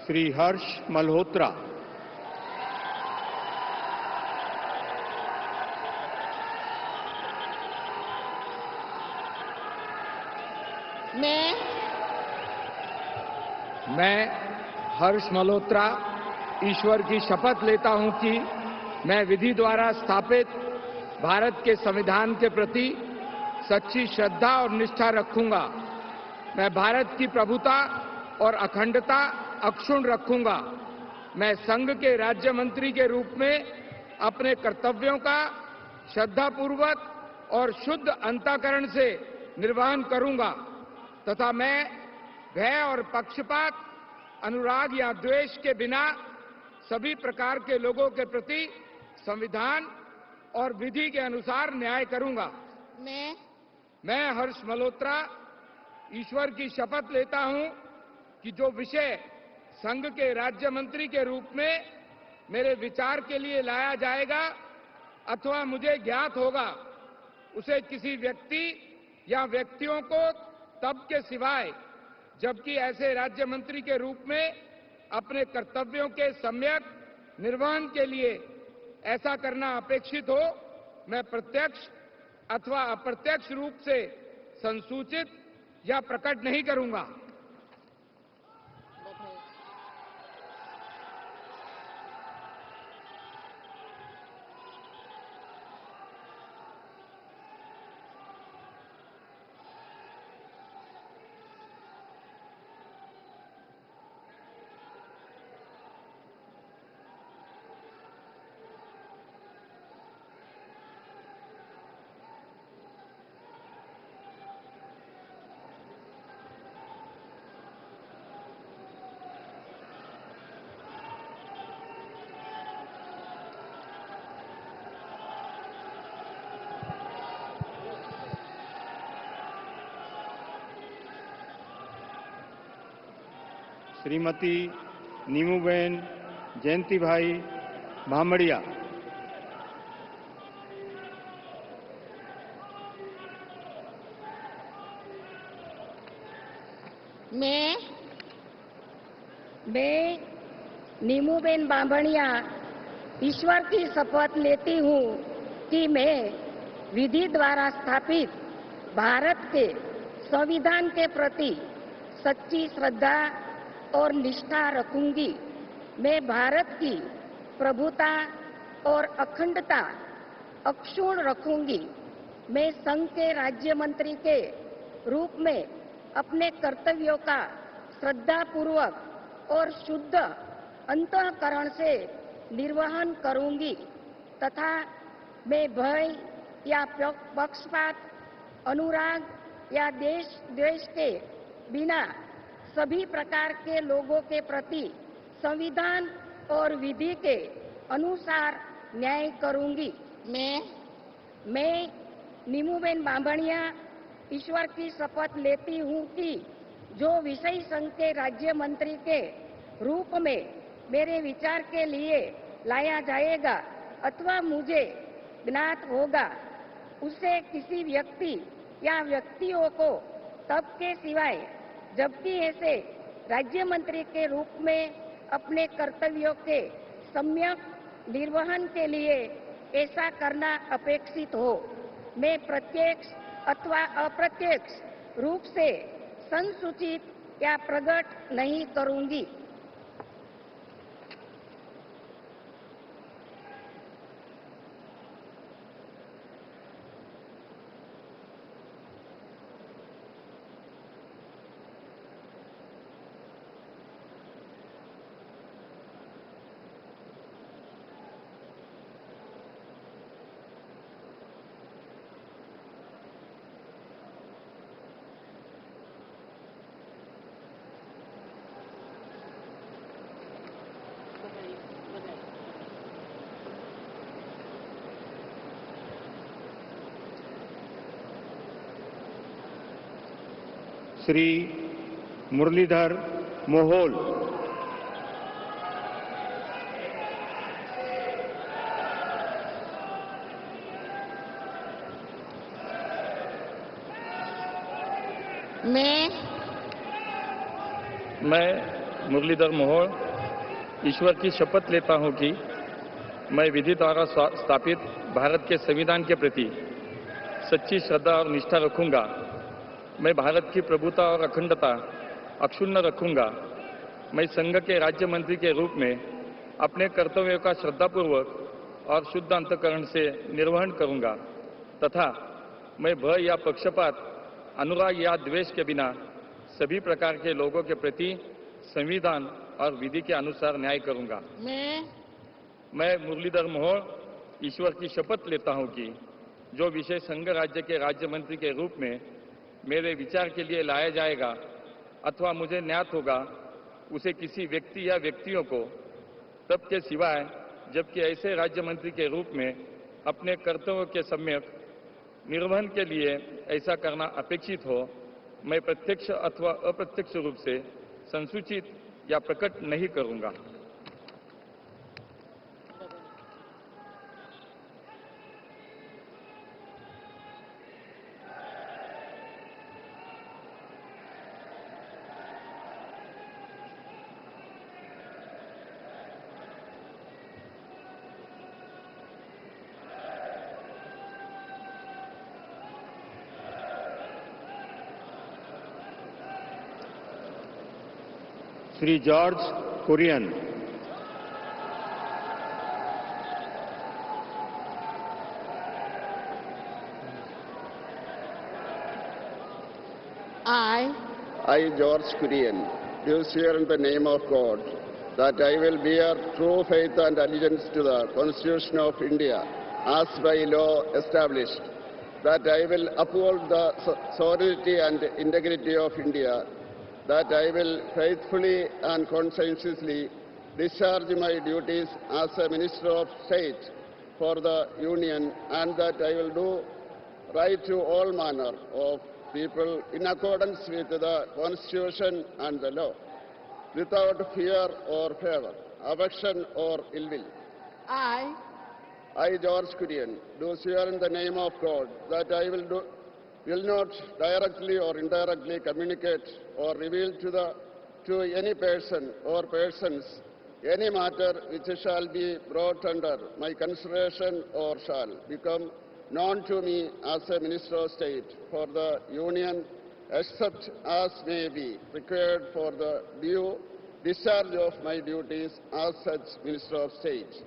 श्री हर्ष मल्होत्रा। मैं हर्ष मल्होत्रा ईश्वर की शपथ लेता हूं कि मैं विधि द्वारा स्थापित भारत के संविधान के प्रति सच्ची श्रद्धा और निष्ठा रखूंगा। मैं भारत की प्रभुता और अखंडता अक्षुण्ण रखूंगा। मैं संघ के राज्य मंत्री के रूप में अपने कर्तव्यों का श्रद्धापूर्वक और शुद्ध अंतःकरण से निर्वहन करूंगा तथा मैं भय और पक्षपात, अनुराग या द्वेष के बिना सभी प्रकार के लोगों के प्रति संविधान और विधि के अनुसार न्याय करूंगा। मैं हर्ष मल्होत्रा ईश्वर की शपथ लेता हूं कि जो विषय संघ के राज्य मंत्री के रूप में मेरे विचार के लिए लाया जाएगा अथवा मुझे ज्ञात होगा, उसे किसी व्यक्ति या व्यक्तियों को तब के सिवाय जबकि ऐसे राज्य मंत्री के रूप में अपने कर्तव्यों के सम्यक निर्वहन के लिए ऐसा करना अपेक्षित हो, मैं प्रत्यक्ष अथवा अप्रत्यक्ष रूप से संसूचित या प्रकट नहीं करूंगा। श्रीमती नीमूबेन जयंतीभाई भामड़िया। मैं नीमूबेन बांभणिया ईश्वर की शपथ लेती हूँ कि मैं विधि द्वारा स्थापित भारत के संविधान के प्रति सच्ची श्रद्धा और निष्ठा रखूंगी। मैं भारत की प्रभुता और अखंडता अक्षुण्ण रखूंगी। मैं संघ के राज्य मंत्री के रूप में अपने कर्तव्यों का श्रद्धापूर्वक और शुद्ध अंतःकरण से निर्वहन करूंगी तथा मैं भय या पक्षपात, अनुराग या द्वेष के बिना सभी प्रकार के लोगों के प्रति संविधान और विधि के अनुसार न्याय करूंगी। मैं नीमूबेन बांभणिया ईश्वर की शपथ लेती हूँ कि जो विषय संघ के राज्य मंत्री के रूप में मेरे विचार के लिए लाया जाएगा अथवा मुझे ज्ञात होगा, उसे किसी व्यक्ति या व्यक्तियों को तब के सिवाय जबकि ऐसे राज्य मंत्री के रूप में अपने कर्तव्यों के सम्यक निर्वहन के लिए ऐसा करना अपेक्षित हो, मैं प्रत्यक्ष अथवा अप्रत्यक्ष रूप से संसूचित या प्रकट नहीं करूंगी। श्री मुरलीधर मोहोल। मैं मुरलीधर मोहोळ ईश्वर की शपथ लेता हूं कि मैं विधि द्वारा स्थापित भारत के संविधान के प्रति सच्ची श्रद्धा और निष्ठा रखूंगा। मैं भारत की प्रभुता और अखंडता अक्षुण्ण रखूंगा। मैं संघ के राज्य मंत्री के रूप में अपने कर्तव्यों का श्रद्धापूर्वक और शुद्ध अंतःकरण से निर्वहन करूंगा तथा मैं भय या पक्षपात, अनुराग या द्वेष के बिना सभी प्रकार के लोगों के प्रति संविधान और विधि के अनुसार न्याय करूंगा। मैं मुरलीधर मोहोळ ईश्वर की शपथ लेता हूं कि जो विषय संघ राज्य के राज्य मंत्री के रूप में मेरे विचार के लिए लाया जाएगा अथवा मुझे ज्ञात होगा, उसे किसी व्यक्ति या व्यक्तियों को तब के सिवाय जबकि ऐसे राज्य मंत्री के रूप में अपने कर्तव्यों के सम्यक निर्वहन के लिए ऐसा करना अपेक्षित हो, मैं प्रत्यक्ष अथवा अप्रत्यक्ष रूप से संसूचित या प्रकट नहीं करूंगा। Sri George Kurian. I, George Kurian, do swear in the name of God that I will bear true faith and allegiance to the Constitution of India as by law established, that I will uphold the sovereignty and integrity of India, that I will faithfully and conscientiously discharge my duties as a Minister of State for the Union, and that I will do right to all manner of people in accordance with the Constitution and the law, without fear or favor, affection or ill will. I, George Kurian, do swear in the name of God that I will not directly or indirectly communicate or reveal to any person or persons any matter which shall be brought under my consideration or shall become known to me as a Minister of State for the Union, except as may be required for the due discharge of my duties as such Minister of State.